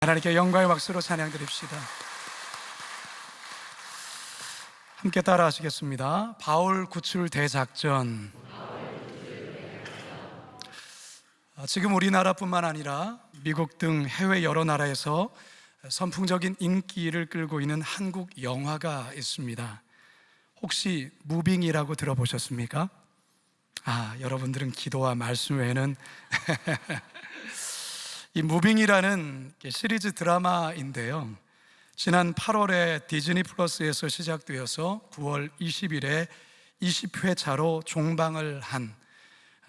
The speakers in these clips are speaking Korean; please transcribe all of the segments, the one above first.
하나님께 영광의 박수로 찬양 드립시다. 함께 따라 하시겠습니다. 바울 구출 대작전. 지금 우리나라뿐만 아니라 미국 등 해외 여러 나라에서 선풍적인 인기를 끌고 있는 한국 영화가 있습니다. 혹시 무빙이라고 들어보셨습니까? 여러분들은 기도와 말씀 외에는 이 무빙이라는 시리즈 드라마인데요, 지난 8월에 디즈니 플러스에서 시작되어서 9월 20일에 20회차로 종방을 한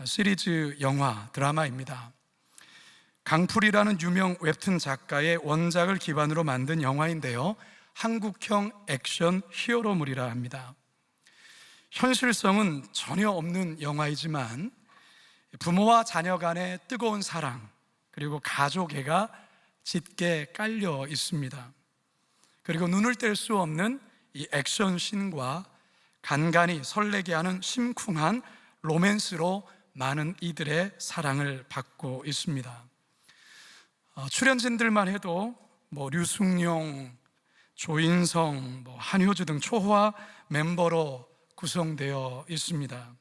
시리즈 영화 드라마입니다. 강풀이라는 유명 웹툰 작가의 원작을 기반으로 만든 영화인데요, 한국형 액션 히어로물이라 합니다. 현실성은 전혀 없는 영화이지만 부모와 자녀 간의 뜨거운 사랑, 그리고 가족애가 짙게 깔려 있습니다. 그리고 눈을 뗄 수 없는 이 액션씬과 간간히 설레게 하는 심쿵한 로맨스로 많은 이들의 사랑을 받고 있습니다. 출연진들만 해도 류승룡, 조인성, 한효주 등 초호화 멤버로 구성되어 있습니다.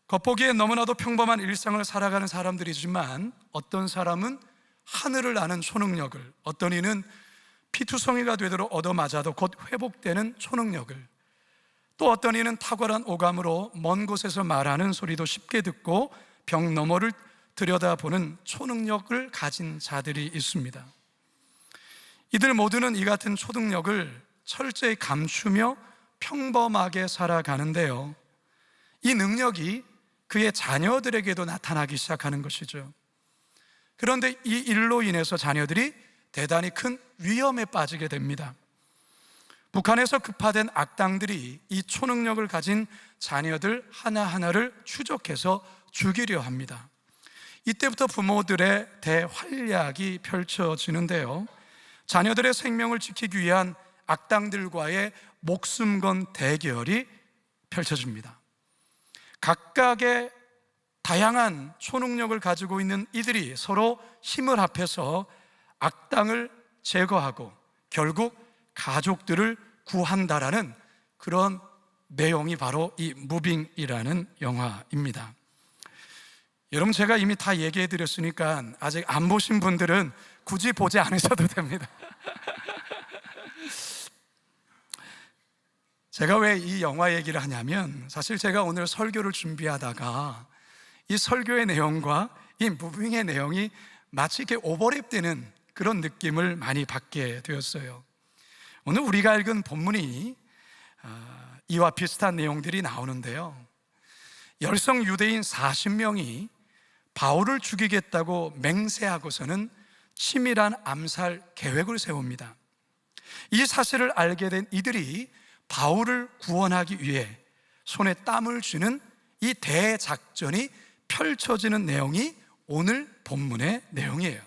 겉보기에 너무나도 평범한 일상을 살아가는 사람들이지만 어떤 사람은 하늘을 나는 초능력을, 어떤 이는 피투성이가 되도록 얻어맞아도 곧 회복되는 초능력을, 또 어떤 이는 탁월한 오감으로 먼 곳에서 말하는 소리도 쉽게 듣고 벽 너머를 들여다보는 초능력을 가진 자들이 있습니다. 이들 모두는 이 같은 초능력을 철저히 감추며 평범하게 살아가는데요, 이 능력이 그의 자녀들에게도 나타나기 시작하는 것이죠. 그런데 이 일로 인해서 자녀들이 대단히 큰 위험에 빠지게 됩니다. 북한에서 급파된 악당들이 이 초능력을 가진 자녀들 하나하나를 추적해서 죽이려 합니다. 이때부터 부모들의 대활약이 펼쳐지는데요, 자녀들의 생명을 지키기 위한 악당들과의 목숨 건 대결이 펼쳐집니다. 각각의 다양한 초능력을 가지고 있는 이들이 서로 힘을 합해서 악당을 제거하고 결국 가족들을 구한다라는 그런 내용이 바로 이 무빙이라는 영화입니다. 여러분, 제가 이미 다 얘기해 드렸으니까 아직 안 보신 분들은 굳이 보지 않으셔도 됩니다. 제가 왜 이 영화 얘기를 하냐면, 사실 제가 오늘 설교를 준비하다가 이 설교의 내용과 이 무빙의 내용이 마치 이렇게 오버랩되는 그런 느낌을 많이 받게 되었어요. 오늘 우리가 읽은 본문이 이와 비슷한 내용들이 나오는데요, 열성 유대인 40명이 바울을 죽이겠다고 맹세하고서는 치밀한 암살 계획을 세웁니다. 이 사실을 알게 된 이들이 바울을 구원하기 위해 손에 땀을 쥐는 이 대작전이 펼쳐지는 내용이 오늘 본문의 내용이에요.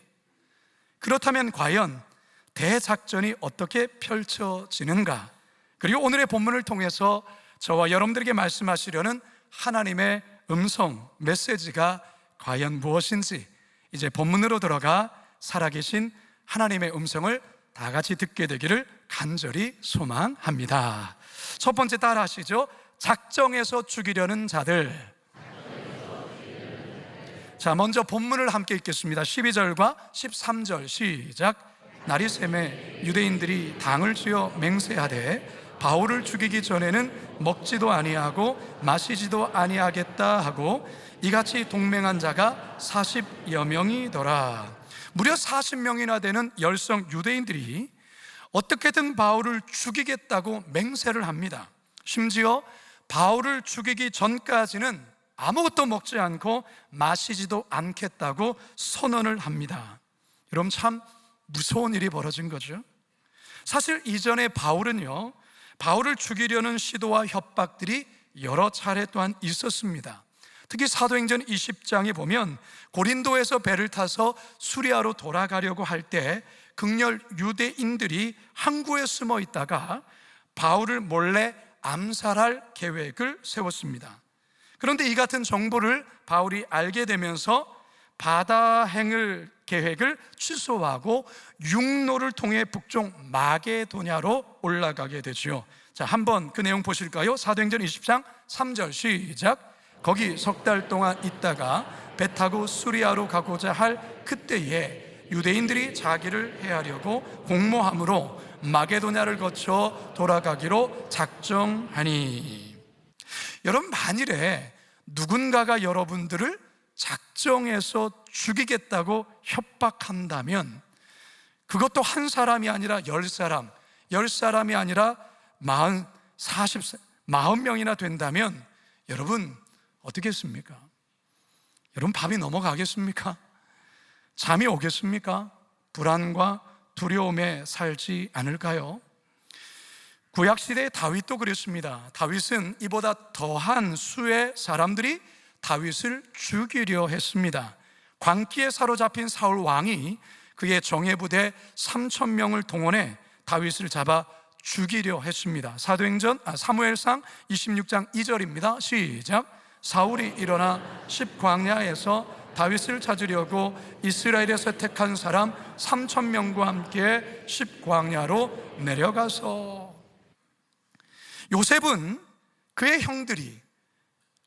그렇다면 과연 대작전이 어떻게 펼쳐지는가, 그리고 오늘의 본문을 통해서 저와 여러분들에게 말씀하시려는 하나님의 음성, 메시지가 과연 무엇인지, 이제 본문으로 들어가 살아계신 하나님의 음성을 다 같이 듣게 되기를 간절히 소망합니다. 첫 번째 따라 하시죠. 작정해서 죽이려는 자들. 자, 먼저 본문을 함께 읽겠습니다. 12절과 13절 시작. 날이 새매 유대인들이 당을 지어 맹세하되 바울을 죽이기 전에는 먹지도 아니하고 마시지도 아니하겠다 하고 이같이 동맹한 자가 40여 명이더라. 무려 40명이나 되는 열성 유대인들이 어떻게든 바울을 죽이겠다고 맹세를 합니다. 심지어 바울을 죽이기 전까지는 아무것도 먹지 않고 마시지도 않겠다고 선언을 합니다. 여러분, 참 무서운 일이 벌어진 거죠. 사실 이전에 바울을 죽이려는 시도와 협박들이 여러 차례 또한 있었습니다. 특히 사도행전 20장에 보면 고린도에서 배를 타서 수리아로 돌아가려고 할 때 극렬 유대인들이 항구에 숨어 있다가 바울을 몰래 암살할 계획을 세웠습니다. 그런데 이 같은 정보를 바울이 알게 되면서 바다행을 계획을 취소하고 육로를 통해 북쪽 마게도냐로 올라가게 되죠. 자, 한번 그 내용 보실까요? 사도행전 20장 3절 시작. 거기 석 달 동안 있다가 배 타고 수리아로 가고자 할 그때에 유대인들이 자기를 해하려고 공모함으로 마게도냐를 거쳐 돌아가기로 작정하니. 여러분, 만일에 누군가가 여러분들을 작정해서 죽이겠다고 협박한다면, 그것도 한 사람이 아니라 10사람, 10사람이 아니라 40명이나 된다면 여러분 어떻게 했습니까? 여러분 밥이 넘어가겠습니까? 잠이 오겠습니까? 불안과 두려움에 살지 않을까요? 구약시대의 다윗도 그랬습니다. 다윗은 이보다 더한 수의 사람들이 다윗을 죽이려 했습니다. 광기에 사로잡힌 사울 왕이 그의 정예부대 3,000명을 동원해 다윗을 잡아 죽이려 했습니다. 사무엘상 26장 2절입니다. 시작. 사울이 일어나 십광야에서 다윗을 찾으려고 이스라엘에서 택한 사람 3,000명과 함께 십광야로 내려가서. 요셉은 그의 형들이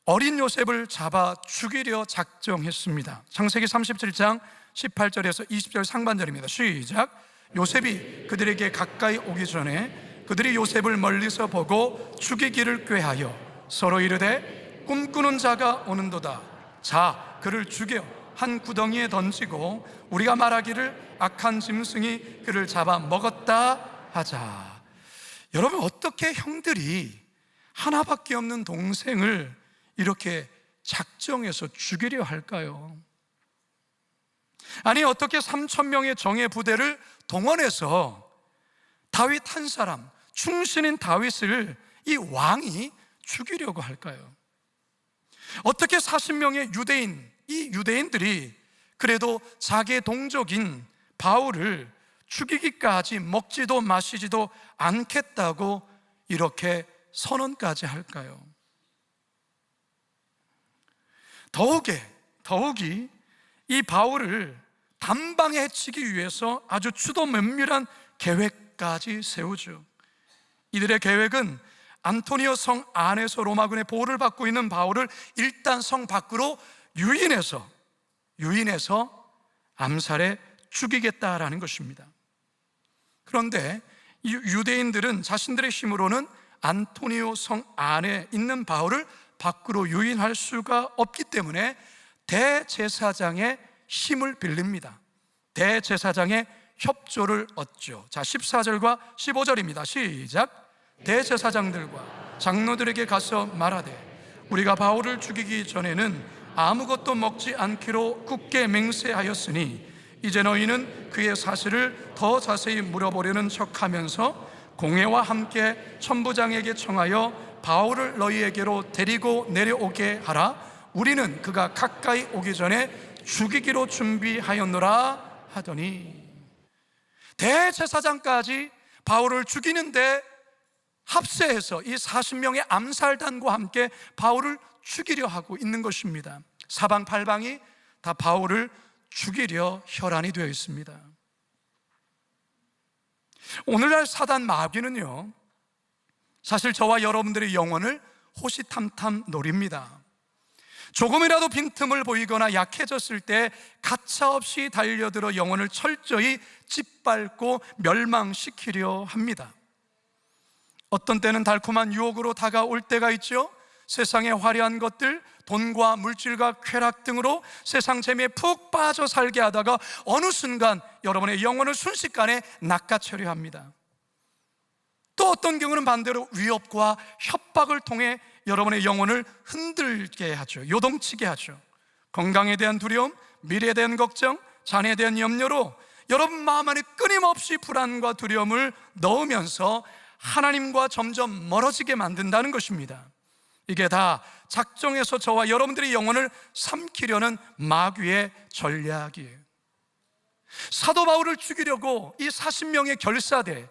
어린 요셉을 잡아 죽이려 작정했습니다. 창세기 37장 18절에서 20절 상반절입니다. 시작. 요셉이 그들에게 가까이 오기 전에 그들이 요셉을 멀리서 보고 죽이기를 꾀하여 서로 이르되 꿈꾸는 자가 오는도다. 자, 그를 죽여 한 구덩이에 던지고 우리가 말하기를 악한 짐승이 그를 잡아 먹었다 하자. 여러분, 어떻게 형들이 하나밖에 없는 동생을 이렇게 작정해서 죽이려 할까요? 아니, 어떻게 3,000명의 정예 부대를 동원해서 다윗 한 사람, 충신인 다윗을 이 왕이 죽이려고 할까요? 어떻게 40명의 유대인, 이 유대인들이 그래도 자기의 동족인 바울을 죽이기까지 먹지도 마시지도 않겠다고 이렇게 선언까지 할까요? 더욱이 이 바울을 단방에 해치기 위해서 아주 추도 면밀한 계획까지 세우죠. 이들의 계획은 안토니오 성 안에서 로마군의 보호를 받고 있는 바울을 일단 성 밖으로 유인해서 암살해 죽이겠다라는 것입니다. 그런데 이 유대인들은 자신들의 힘으로는 안토니오 성 안에 있는 바울을 밖으로 유인할 수가 없기 때문에 대제사장의 힘을 빌립니다. 대제사장의 협조를 얻죠. 자, 14절과 15절입니다. 시작. 대제사장들과 장로들에게 가서 말하되 우리가 바울을 죽이기 전에는 아무것도 먹지 않기로 굳게 맹세하였으니 이제 너희는 그의 사실을 더 자세히 물어보려는 척하면서 공회와 함께 천부장에게 청하여 바울을 너희에게로 데리고 내려오게 하라. 우리는 그가 가까이 오기 전에 죽이기로 준비하였노라 하더니, 대제사장까지 바울을 죽이는데 합세해서 이 40명의 암살단과 함께 바울을 죽이려 하고 있는 것입니다. 사방팔방이 다 바울을 죽이려 혈안이 되어 있습니다. 오늘날 사단 마귀는요, 사실 저와 여러분들의 영혼을 호시탐탐 노립니다. 조금이라도 빈틈을 보이거나 약해졌을 때 가차없이 달려들어 영혼을 철저히 짓밟고 멸망시키려 합니다. 어떤 때는 달콤한 유혹으로 다가올 때가 있죠. 세상의 화려한 것들, 돈과 물질과 쾌락 등으로 세상 재미에 푹 빠져 살게 하다가 어느 순간 여러분의 영혼을 순식간에 낚아채려 합니다. 또 어떤 경우는 반대로 위협과 협박을 통해 여러분의 영혼을 흔들게 하죠. 요동치게 하죠. 건강에 대한 두려움, 미래에 대한 걱정, 자녀에 대한 염려로 여러분 마음 안에 끊임없이 불안과 두려움을 넣으면서 하나님과 점점 멀어지게 만든다는 것입니다. 이게 다 작정해서 저와 여러분들의 영혼을 삼키려는 마귀의 전략이에요. 사도 바울을 죽이려고 이 40명의 결사대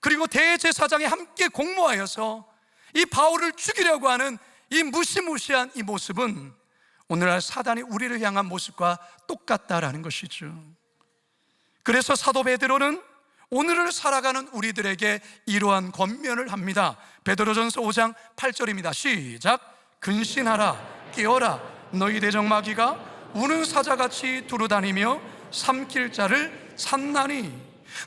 그리고 대제사장이 함께 공모하여서 이 바울을 죽이려고 하는 이 무시무시한 이 모습은 오늘날 사단이 우리를 향한 모습과 똑같다라는 것이죠. 그래서 사도 베드로는 오늘을 살아가는 우리들에게 이러한 권면을 합니다. 베드로전서 5장 8절입니다. 시작. 근신하라, 깨어라. 너희 대적마귀가 우는 사자같이 두루다니며 삼킬 자를 찾나니.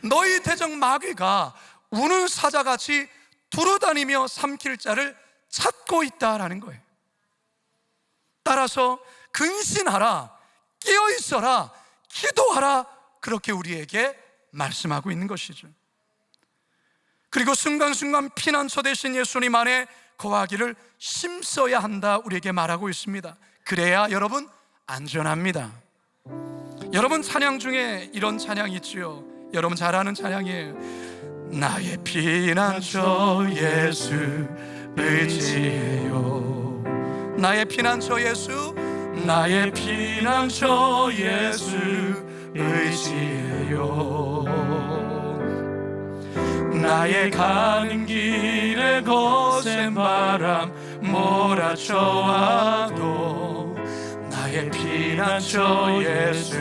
너희 대적마귀가 우는 사자같이 두루다니며 삼킬 자를 찾고 있다라는 거예요. 따라서 근신하라, 깨어있어라, 기도하라, 그렇게 우리에게 말씀하고 있는 것이죠. 그리고 순간순간 피난처 되신 예수님 안에 거하기를 힘써야 한다, 우리에게 말하고 있습니다. 그래야 여러분 안전합니다. 여러분 찬양 중에 이런 찬양이 있죠. 여러분 잘 아는 찬양이에요. 나의 피난처 예수 의지해요. 나의 피난처 예수, 나의 피난처 예수 의지해요. 나의 가는 길에 거센 바람 몰아쳐와도 나의 피난처 예수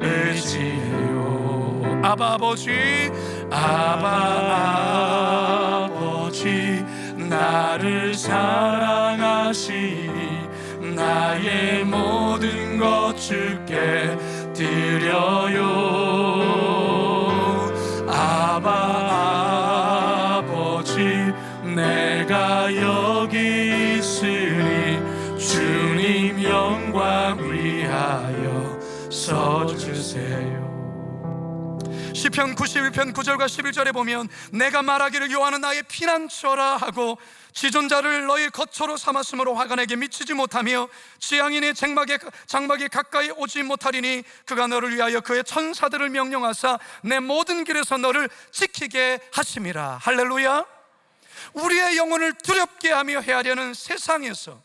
의지해요. 아바 아버지, 아바 아버지, 나를 사랑하시니 나의 모든 것 주께 드려요. 아바 아버지, 내가 여기 있으니 주님 영광 위하여 서주세요. 시편 91편 9절과 11절에 보면 내가 말하기를 여호와는 나의 피난처라 하고 지존자를 너희 거처로 삼았으므로 화가 내게 미치지 못하며 지향인의 장막에 가까이 오지 못하리니 그가 너를 위하여 그의 천사들을 명령하사 내 모든 길에서 너를 지키게 하심이라. 할렐루야. 우리의 영혼을 두렵게 하며 헤아려는 세상에서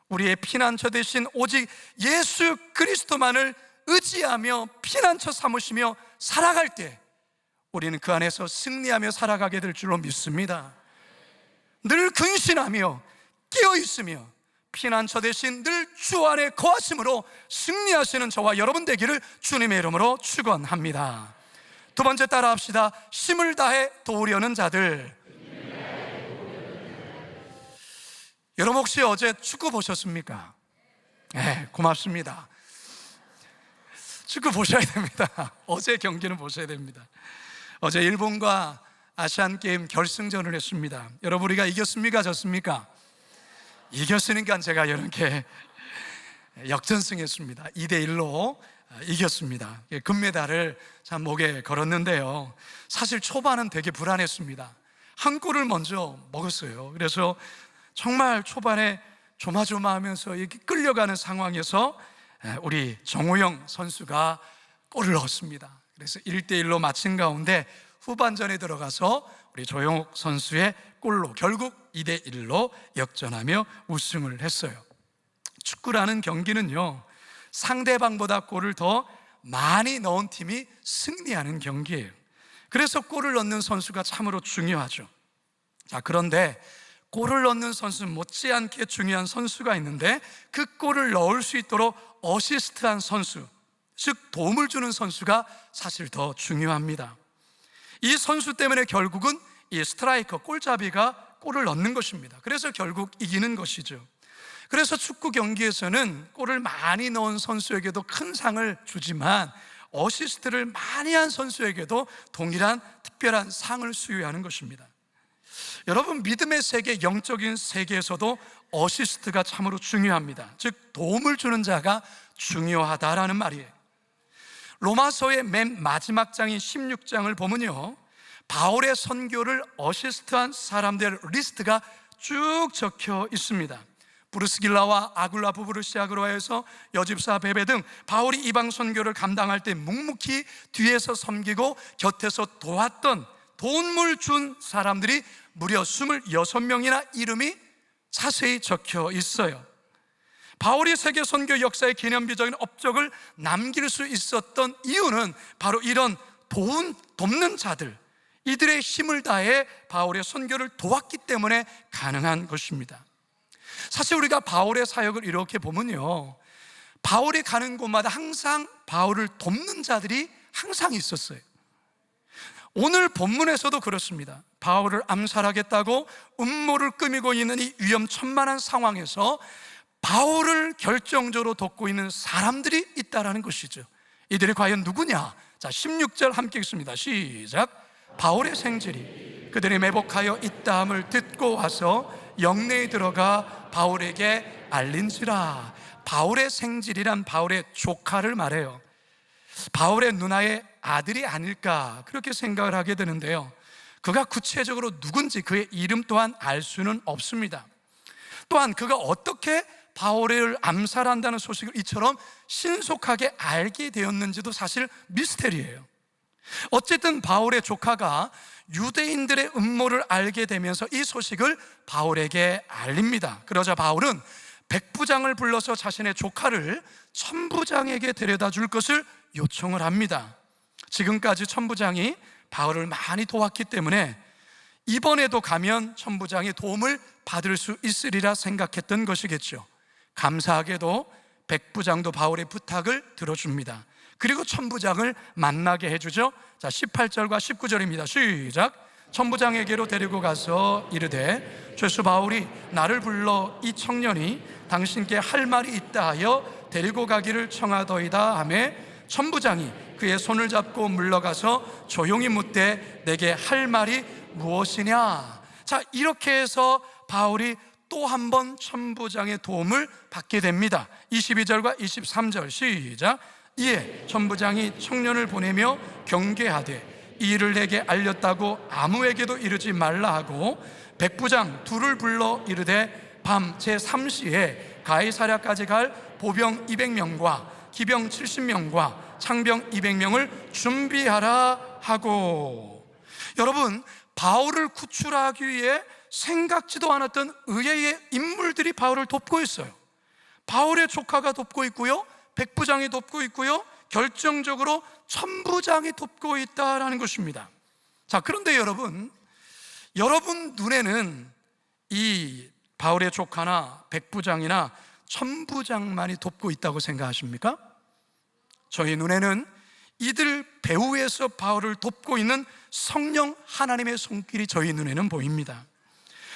우리의 피난처 되신 오직 예수 그리스도만을 의지하며 피난처 삼으시며 살아갈 때 우리는 그 안에서 승리하며 살아가게 될 줄로 믿습니다. 늘 근신하며 깨어있으며 피난처 대신 늘 주 안에 거하심으로 승리하시는 저와 여러분 되기를 주님의 이름으로 축원합니다. 두 번째 따라 합시다. 힘을 다해 도우려는 자들. 여러분 혹시 어제 축구 보셨습니까? 네, 고맙습니다. 축구 보셔야 됩니다. 어제 경기는 보셔야 됩니다. 어제 일본과 아시안게임 결승전을 했습니다. 여러분 우리가 이겼습니까? 졌습니까? 이겼으니까 제가 이렇게 역전승했습니다. 2대1로 이겼습니다. 금메달을 참 목에 걸었는데요, 사실 초반은 되게 불안했습니다. 한 골을 먼저 먹었어요. 그래서 정말 초반에 조마조마하면서 이렇게 끌려가는 상황에서 우리 정우영 선수가 골을 넣었습니다. 그래서 1대1로 마친 가운데 후반전에 들어가서 우리 조영욱 선수의 골로 결국 2대1로 역전하며 우승을 했어요. 축구라는 경기는요, 상대방보다 골을 더 많이 넣은 팀이 승리하는 경기예요. 그래서 골을 넣는 선수가 참으로 중요하죠. 자, 그런데 골을 넣는 선수 못지않게 중요한 선수가 있는데 그 골을 넣을 수 있도록 어시스트한 선수, 즉 도움을 주는 선수가 사실 더 중요합니다. 이 선수 때문에 결국은 이 스트라이커, 골잡이가 골을 넣는 것입니다. 그래서 결국 이기는 것이죠. 그래서 축구 경기에서는 골을 많이 넣은 선수에게도 큰 상을 주지만 어시스트를 많이 한 선수에게도 동일한 특별한 상을 수여하는 것입니다. 여러분, 믿음의 세계, 영적인 세계에서도 어시스트가 참으로 중요합니다. 즉 도움을 주는 자가 중요하다라는 말이에요. 로마서의 맨 마지막 장인 16장을 보면요, 바울의 선교를 어시스트한 사람들 리스트가 쭉 적혀 있습니다. 브루스길라와 아굴라 부부를 시작으로 해서 여집사 베베 등 바울이 이방 선교를 감당할 때 묵묵히 뒤에서 섬기고 곁에서 도왔던, 도움을 준 사람들이 무려 26명이나 이름이 자세히 적혀 있어요. 바울이 세계 선교 역사의 기념비적인 업적을 남길 수 있었던 이유는 바로 이런 돕는 자들, 이들의 힘을 다해 바울의 선교를 도왔기 때문에 가능한 것입니다. 사실 우리가 바울의 사역을 이렇게 보면요, 바울이 가는 곳마다 항상 바울을 돕는 자들이 항상 있었어요. 오늘 본문에서도 그렇습니다. 바울을 암살하겠다고 음모를 꾸미고 있는 이 위험천만한 상황에서 바울을 결정적으로 돕고 있는 사람들이 있다라는 것이죠. 이들이 과연 누구냐? 자, 16절 함께 읽습니다. 시작. 바울의 생질이 그들이 매복하여 있다함을 듣고 와서 영내에 들어가 바울에게 알린지라. 바울의 생질이란 바울의 조카를 말해요. 바울의 누나의 아들이 아닐까 그렇게 생각을 하게 되는데요, 그가 구체적으로 누군지 그의 이름 또한 알 수는 없습니다. 또한 그가 어떻게 바울을 암살한다는 소식을 이처럼 신속하게 알게 되었는지도 사실 미스테리예요. 어쨌든 바울의 조카가 유대인들의 음모를 알게 되면서 이 소식을 바울에게 알립니다. 그러자 바울은 백부장을 불러서 자신의 조카를 천부장에게 데려다 줄 것을 요청을 합니다. 지금까지 천부장이 바울을 많이 도왔기 때문에 이번에도 가면 천부장의 도움을 받을 수 있으리라 생각했던 것이겠죠. 감사하게도 백부장도 바울의 부탁을 들어줍니다. 그리고 천부장을 만나게 해주죠. 자, 18절과 19절입니다. 시작. 천부장에게로 데리고 가서 이르되 죄수 바울이 나를 불러 이 청년이 당신께 할 말이 있다 하여 데리고 가기를 청하더이다 하매 천부장이 그의 손을 잡고 물러가서 조용히 묻되 내게 할 말이 무엇이냐. 자, 이렇게 해서 바울이 또 한 번 천부장의 도움을 받게 됩니다. 22절과 23절 시작. 이에 천부장이 청년을 보내며 경계하되 이 일을 내게 알렸다고 아무에게도 이르지 말라 하고 백부장 둘을 불러 이르되 밤 제3시에 가이사랴까지 갈 보병 200명과 기병 70명과 창병 200명을 준비하라 하고. 여러분, 바울을 구출하기 위해 생각지도 않았던 의외의 인물들이 바울을 돕고 있어요. 바울의 조카가 돕고 있고요, 백부장이 돕고 있고요, 결정적으로 천부장이 돕고 있다라는 것입니다. 자, 그런데 여러분 눈에는 이 바울의 조카나 백부장이나 천부장만이 돕고 있다고 생각하십니까? 저희 눈에는 이들 배후에서 바울을 돕고 있는 성령 하나님의 손길이 저희 눈에는 보입니다.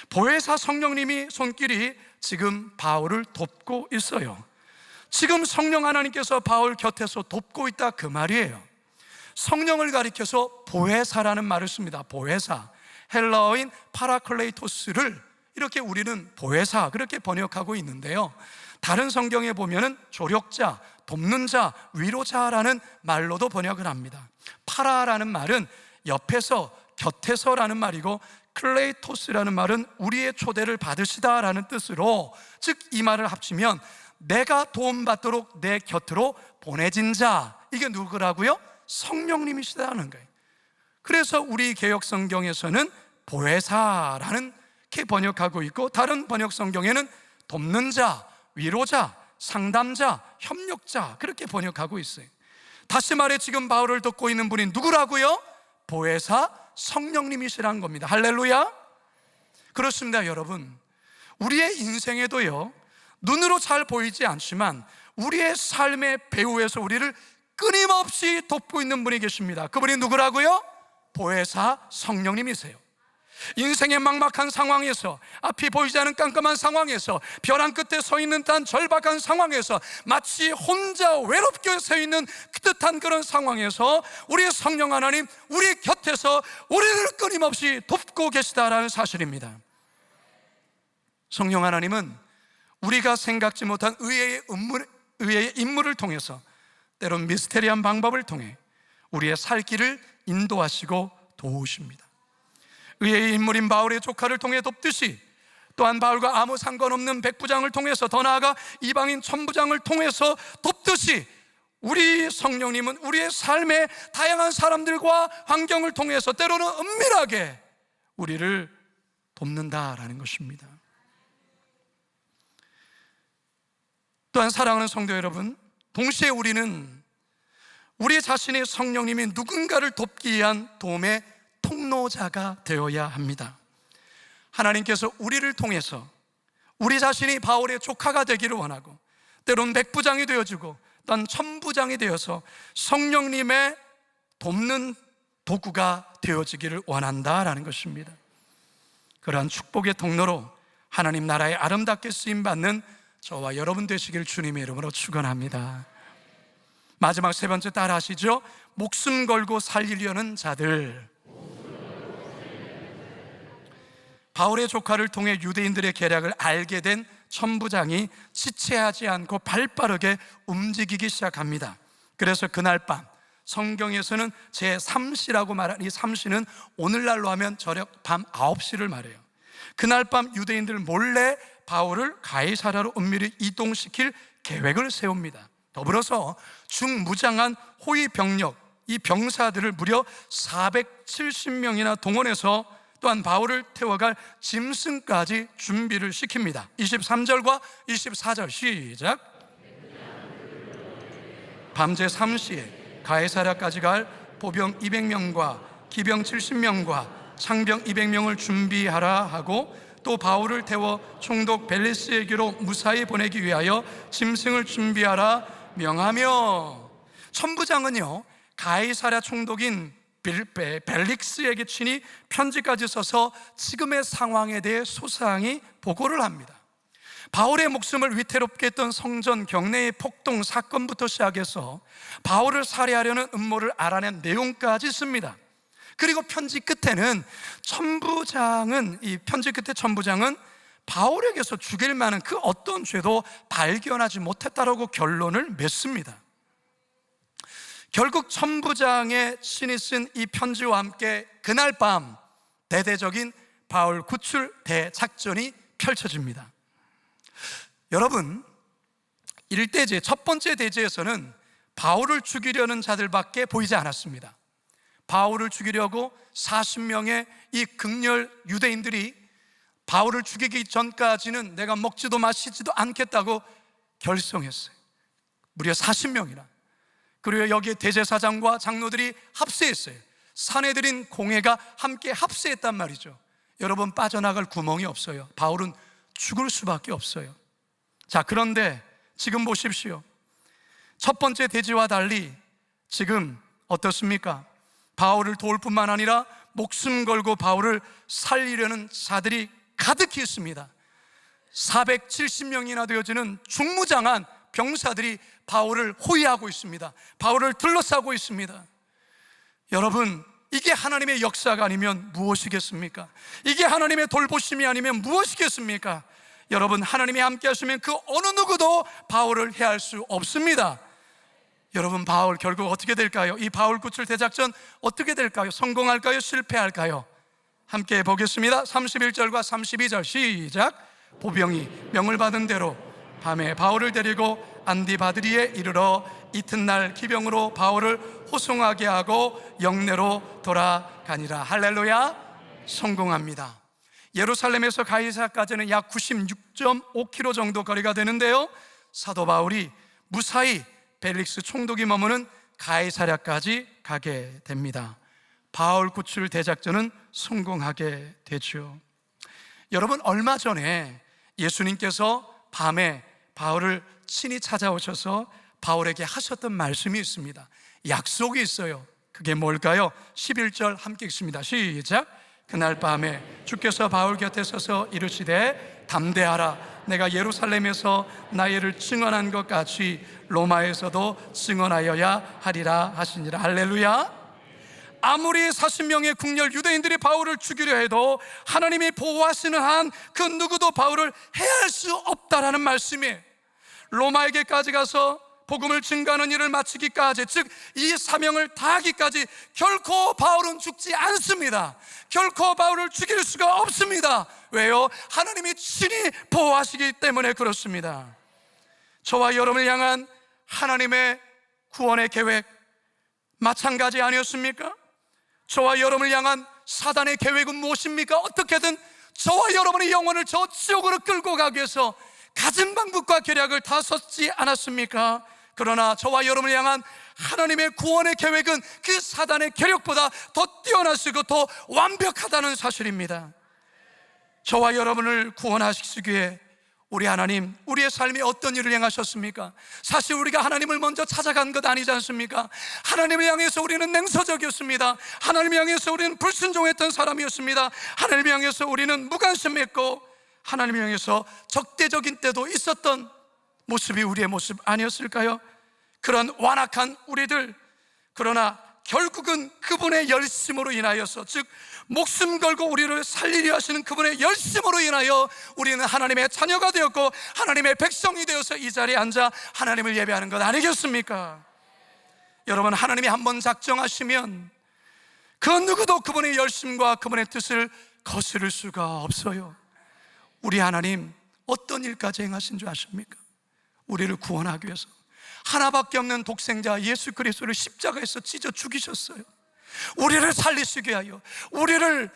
보혜사 성령님이 손길이 지금 바울을 돕고 있어요. 지금 성령 하나님께서 바울 곁에서 돕고 있다 그 말이에요. 성령을 가리켜서 보혜사라는 말을 씁니다. 보혜사, 헬라어인 파라클레이토스를 이렇게 우리는 보혜사 그렇게 번역하고 있는데요, 다른 성경에 보면은 조력자, 돕는 자, 위로자라는 말로도 번역을 합니다. 파라라는 말은 옆에서, 곁에서라는 말이고 클레이토스라는 말은 우리의 초대를 받으시다라는 뜻으로, 즉 이 말을 합치면 내가 도움받도록 내 곁으로 보내진 자, 이게 누구라고요? 성령님이시다는 거예요. 그래서 우리 개역 성경에서는 보혜사라는 게 번역하고 있고, 다른 번역 성경에는 돕는 자, 위로자, 상담자, 협력자 그렇게 번역하고 있어요. 다시 말해 지금 바울을 돕고 있는 분이 누구라고요? 보혜사 성령님이시라는 겁니다. 할렐루야. 그렇습니다. 여러분, 우리의 인생에도요, 눈으로 잘 보이지 않지만 우리의 삶의 배후에서 우리를 끊임없이 돕고 있는 분이 계십니다. 그분이 누구라고요? 보혜사 성령님이세요. 인생의 막막한 상황에서, 앞이 보이지 않은 깜깜한 상황에서, 벼랑 끝에 서 있는 단 절박한 상황에서, 마치 혼자 외롭게 서 있는 듯한 그런 상황에서 우리의 성령 하나님 우리 곁에서 우리를 끊임없이 돕고 계시다라는 사실입니다. 성령 하나님은 우리가 생각지 못한 의외의 인물을 통해서, 때론 미스테리한 방법을 통해 우리의 살 길을 인도하시고 도우십니다. 의외의 인물인 바울의 조카를 통해 돕듯이, 또한 바울과 아무 상관없는 백부장을 통해서, 더 나아가 이방인 천부장을 통해서 돕듯이, 우리 성령님은 우리의 삶의 다양한 사람들과 환경을 통해서 때로는 은밀하게 우리를 돕는다라는 것입니다. 또한 사랑하는 성도 여러분, 동시에 우리는 우리 자신의 성령님이 누군가를 돕기 위한 도움의 통로자가 되어야 합니다. 하나님께서 우리를 통해서 우리 자신이 바울의 조카가 되기를 원하고, 때론 백부장이 되어주고 또한 천부장이 되어서 성령님의 돕는 도구가 되어지기를 원한다라는 것입니다. 그러한 축복의 통로로 하나님 나라에 아름답게 쓰임받는 저와 여러분 되시길 주님의 이름으로 축원합니다. 마지막 세 번째 따라 하시죠. 목숨 걸고 살리려는 자들. 바울의 조카를 통해 유대인들의 계략을 알게 된 천부장이 지체하지 않고 발빠르게 움직이기 시작합니다. 그래서 그날 밤, 성경에서는 제3시라고 말하는 이 3시는 오늘날로 하면 저녁 밤 9시를 말해요. 그날 밤 유대인들 몰래 바울을 가이사랴로 은밀히 이동시킬 계획을 세웁니다. 더불어서 중무장한 호위 병력, 이 병사들을 무려 470명이나 동원해서 또한 바울을 태워갈 짐승까지 준비를 시킵니다. 23절과 24절 시작. 밤새 3시에 가이사랴까지 갈 보병 200명과 기병 70명과 창병 200명을 준비하라 하고, 또 바울을 태워 총독 벨리스에게로 무사히 보내기 위하여 짐승을 준비하라 명하며, 천부장은요 가이사랴 총독인 벨릭스에게 친히 편지까지 써서 지금의 상황에 대해 소상히 보고를 합니다. 바울의 목숨을 위태롭게 했던 성전 경내의 폭동 사건부터 시작해서 바울을 살해하려는 음모를 알아낸 내용까지 씁니다. 그리고 편지 끝에는 이 편지 끝에 천부장은 바울에게서 죽일 만한 그 어떤 죄도 발견하지 못했다라고 결론을 맺습니다. 결국 천부장의 친히 쓴 이 편지와 함께 그날 밤 대대적인 바울 구출 대작전이 펼쳐집니다. 여러분, 1대제 첫 번째 대제에서는 바울을 죽이려는 자들밖에 보이지 않았습니다. 바울을 죽이려고 40명의 이 극렬 유대인들이 바울을 죽이기 전까지는 내가 먹지도 마시지도 않겠다고 결성했어요. 무려 40명이나. 그리고 여기에 대제사장과 장로들이 합세했어요. 사내들인 공회가 함께 합세했단 말이죠. 여러분, 빠져나갈 구멍이 없어요. 바울은 죽을 수밖에 없어요. 자, 그런데 지금 보십시오. 첫 번째 대지와 달리 지금 어떻습니까? 바울을 도울 뿐만 아니라 목숨 걸고 바울을 살리려는 자들이 가득히 있습니다. 470명이나 되어지는 중무장한 병사들이 바울을 호위하고 있습니다. 바울을 둘러싸고 있습니다. 여러분, 이게 하나님의 역사가 아니면 무엇이겠습니까? 이게 하나님의 돌보심이 아니면 무엇이겠습니까? 여러분, 하나님이 함께 하시면 그 어느 누구도 바울을 해할 수 없습니다. 여러분, 바울 결국 어떻게 될까요? 이 바울 구출 대작전 어떻게 될까요? 성공할까요? 실패할까요? 함께 보겠습니다. 31절과 32절 시작. 보병이 명을 받은 대로 밤에 바울을 데리고 안디바드리에 이르러 이튿날 기병으로 바울을 호송하게 하고 영내로 돌아가니라. 할렐루야. 성공합니다. 예루살렘에서 가이사랴까지는 약 96.5km 정도 거리가 되는데요, 사도 바울이 무사히 벨릭스 총독이 머무는 가이사랴까지 가게 됩니다. 바울 구출 대작전은 성공하게 되죠. 여러분, 얼마 전에 예수님께서 밤에 바울을 친히 찾아오셔서 바울에게 하셨던 말씀이 있습니다. 약속이 있어요. 그게 뭘까요? 11절 함께 읽습니다. 시작. 그날 밤에 주께서 바울 곁에 서서 이르시되 담대하라. 내가 예루살렘에서 나이를 증언한 것 같이 로마에서도 증언하여야 하리라 하시니라. 할렐루야. 아무리 40명의 국렬 유대인들이 바울을 죽이려 해도 하나님이 보호하시는 한 그 누구도 바울을 해할 수 없다라는 말씀이에요. 로마에게까지 가서 복음을 증거하는 일을 마치기까지, 즉 이 사명을 다하기까지 결코 바울은 죽지 않습니다. 결코 바울을 죽일 수가 없습니다. 왜요? 하나님이 친히 보호하시기 때문에 그렇습니다. 저와 여러분을 향한 하나님의 구원의 계획 마찬가지 아니었습니까? 저와 여러분을 향한 사단의 계획은 무엇입니까? 어떻게든 저와 여러분의 영혼을 저 지옥으로 끌고 가기 위해서 갖은 방법과 계략을 다 썼지 않았습니까? 그러나 저와 여러분을 향한 하나님의 구원의 계획은 그 사단의 계략보다 더 뛰어나시고 더 완벽하다는 사실입니다. 저와 여러분을 구원하시기 위해 우리 하나님, 우리의 삶에 어떤 일을 행하셨습니까? 사실 우리가 하나님을 먼저 찾아간 것 아니지 않습니까? 하나님을 향해서 우리는 냉소적이었습니다. 하나님을 향해서 우리는 불순종했던 사람이었습니다. 하나님을 향해서 우리는 무관심했고, 하나님을 향해서 적대적인 때도 있었던 모습이 우리의 모습 아니었을까요? 그런 완악한 우리들, 그러나 결국은 그분의 열심으로 인하여서, 즉 목숨 걸고 우리를 살리려 하시는 그분의 열심으로 인하여 우리는 하나님의 자녀가 되었고 하나님의 백성이 되어서 이 자리에 앉아 하나님을 예배하는 것 아니겠습니까? 여러분, 하나님이 한번 작정하시면 그 누구도 그분의 열심과 그분의 뜻을 거스를 수가 없어요. 우리 하나님 어떤 일까지 행하신 줄 아십니까? 우리를 구원하기 위해서 하나밖에 없는 독생자 예수 그리스도를 십자가에서 찢어 죽이셨어요. 우리를 살리시기 위하여, 우리를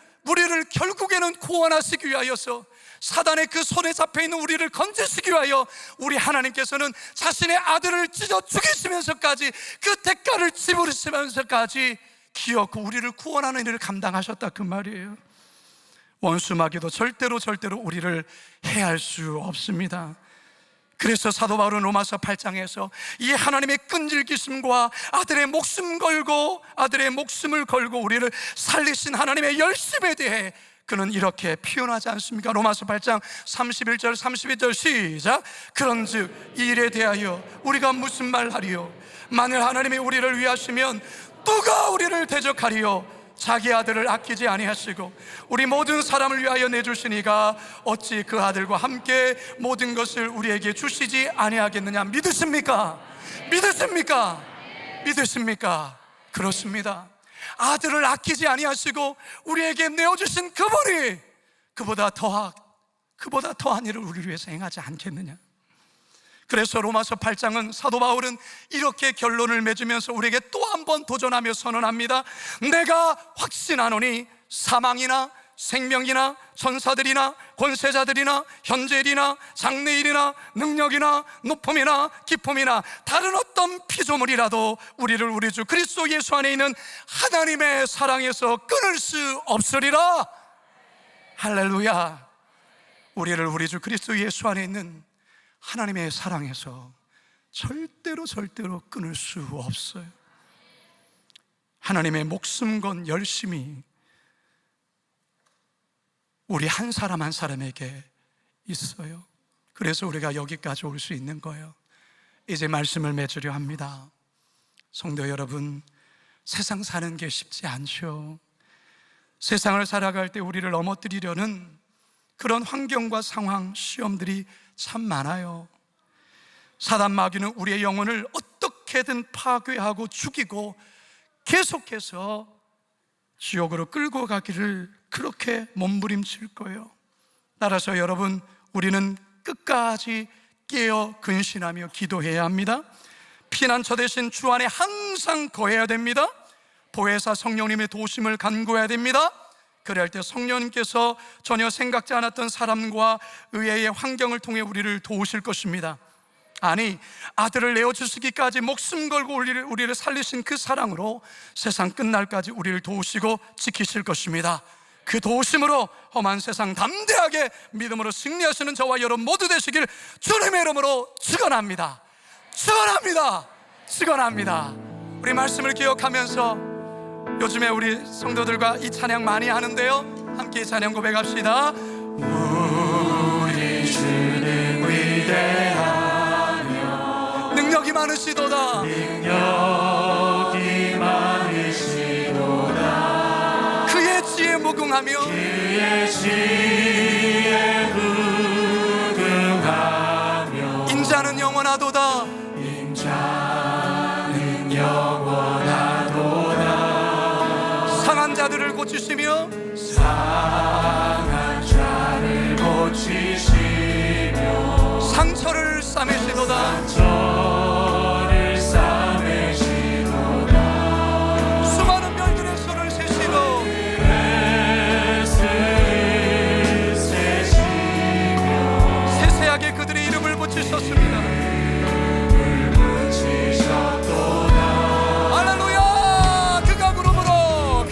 결국에는 구원하시기 위하여서, 사단의 그 손에 잡혀있는 우리를 건지시기 위하여 우리 하나님께서는 자신의 아들을 찢어 죽이시면서까지 그 대가를 지불하시면서까지 기어코 우리를 구원하는 일을 감당하셨다, 그 말이에요. 원수 마귀도 절대로 우리를 해할 수 없습니다. 그래서 사도 바울은 로마서 8장에서 이 하나님의 끈질기심과 아들의 목숨을 걸고 우리를 살리신 하나님의 열심에 대해 그는 이렇게 표현하지 않습니까? 로마서 8장 31절 32절 시작. 그런즉 이 일에 대하여 우리가 무슨 말하리요? 만일 하나님이 우리를 위하시면 누가 우리를 대적하리요? 자기 아들을 아끼지 아니하시고 우리 모든 사람을 위하여 내주시니가 어찌 그 아들과 함께 모든 것을 우리에게 주시지 아니하겠느냐? 믿으십니까? 믿으십니까? 믿으십니까? 그렇습니다. 아들을 아끼지 아니하시고 우리에게 내어주신 그분이 그보다 더한 일을 우리를 위해서 행하지 않겠느냐? 그래서 로마서 8장은 사도 바울은 이렇게 결론을 맺으면서 우리에게 또 한 번 도전하며 선언합니다. 내가 확신하노니 사망이나 생명이나 천사들이나 권세자들이나 현재일이나 장래일이나 능력이나 높음이나 기쁨이나 다른 어떤 피조물이라도 우리를 우리 주 그리스도 예수 안에 있는 하나님의 사랑에서 끊을 수 없으리라. 할렐루야. 우리를 우리 주 그리스도 예수 안에 있는 하나님의 사랑에서 절대로 끊을 수 없어요. 하나님의 목숨 건 열심이 우리 한 사람 한 사람에게 있어요. 그래서 우리가 여기까지 올 수 있는 거예요. 이제 말씀을 맺으려 합니다. 성도 여러분, 세상 사는 게 쉽지 않죠. 세상을 살아갈 때 우리를 넘어뜨리려는 그런 환경과 상황, 시험들이 참 많아요. 사단 마귀는 우리의 영혼을 어떻게든 파괴하고 죽이고 계속해서 지옥으로 끌고 가기를 그렇게 몸부림칠 거예요. 따라서 여러분, 우리는 끝까지 깨어 근신하며 기도해야 합니다. 피난처 대신 주 안에 항상 거해야 됩니다. 보혜사 성령님의 도우심을 간구해야 됩니다. 그럴 때 성령님께서 전혀 생각지 않았던 사람과 의외의 환경을 통해 우리를 도우실 것입니다. 아니, 아들을 내어주시기까지 목숨 걸고 우리를 살리신 그 사랑으로 세상 끝날까지 우리를 도우시고 지키실 것입니다. 그 도우심으로 험한 세상 담대하게 믿음으로 승리하시는 저와 여러분 모두 되시길 주님의 이름으로 축원합니다. 축원합니다. 우리 말씀을 기억하면서 요즘에 우리 성도들과 이 찬양 많이 하는데요, 함께 이 찬양 고백합시다. 우리 주는 위대하며 능력이 많으시도다. 그의 지혜에 무궁하며 인자는 영원하도다. 상한 자들을 고치시며 상처를 싸매시도다. 수많은 별들의 손을 세시고 세세하게 그들의 이름을 붙이셨습니다. 할렐루야. 그가 구름으로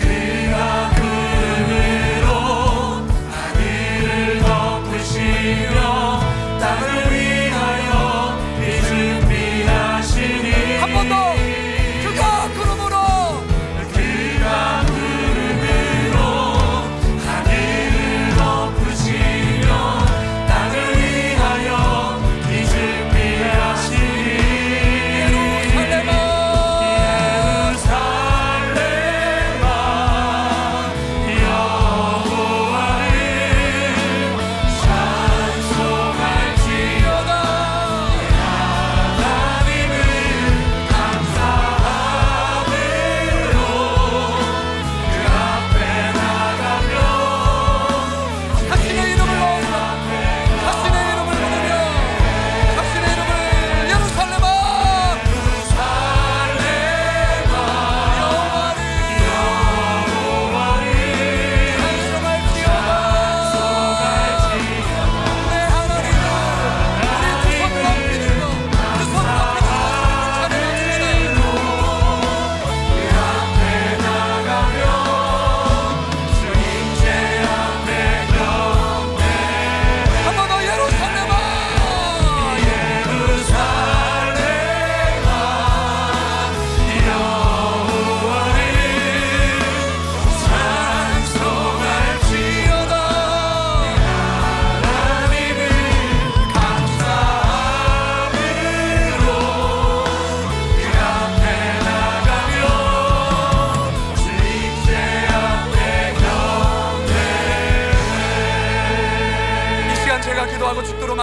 아기를 덮으시며 땅을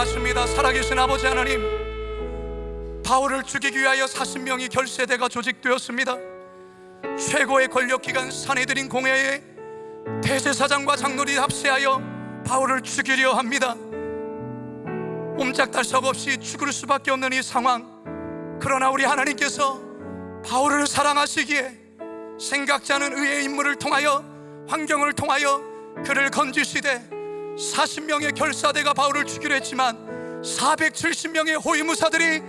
맞습니다. 살아계신 아버지 하나님, 바울을 죽이기 위하여 40명이 결세대가 조직되었습니다. 최고의 권력기관 산헤드린 공회에 대제사장과 장로들이 합세하여 바울을 죽이려 합니다. 옴짝달싹 없이 죽을 수밖에 없는 이 상황, 그러나 우리 하나님께서 바울을 사랑하시기에 생각지 않은 의의 인물을 통하여, 환경을 통하여 그를 건지시되 40명의 결사대가 바울을 죽이려 했지만 470명의 호위무사들이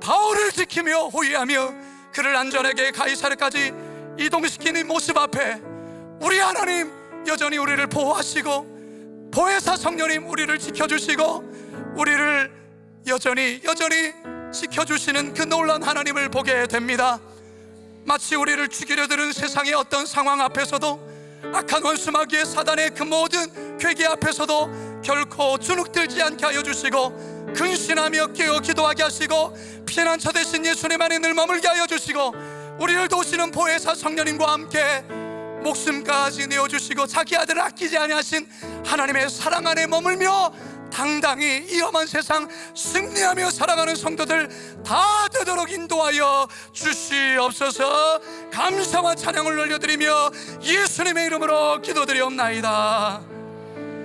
바울을 지키며 호위하며 그를 안전하게 가이사르까지 이동시키는 모습 앞에 우리 하나님 여전히 우리를 보호하시고, 보혜사 성령님 우리를 지켜주시고, 우리를 여전히 지켜주시는 그 놀라운 하나님을 보게 됩니다. 마치 우리를 죽이려 드는 세상의 어떤 상황 앞에서도, 악한 원수 마귀의 사단의 그 모든 괴계 앞에서도 결코 주눅들지 않게 하여 주시고, 근신하며 깨어 기도하게 하시고, 피난처 되신 예수님 안에 늘 머물게 하여 주시고, 우리를 도우시는 보혜사 성령님과 함께 목숨까지 내어주시고 자기 아들을 아끼지 아니하신 하나님의 사랑 안에 머물며 당당히 이 험한 세상 승리하며 살아가는 성도들 다 되도록 인도하여 주시옵소서. 감사와 찬양을 올려드리며 예수님의 이름으로 기도드리옵나이다.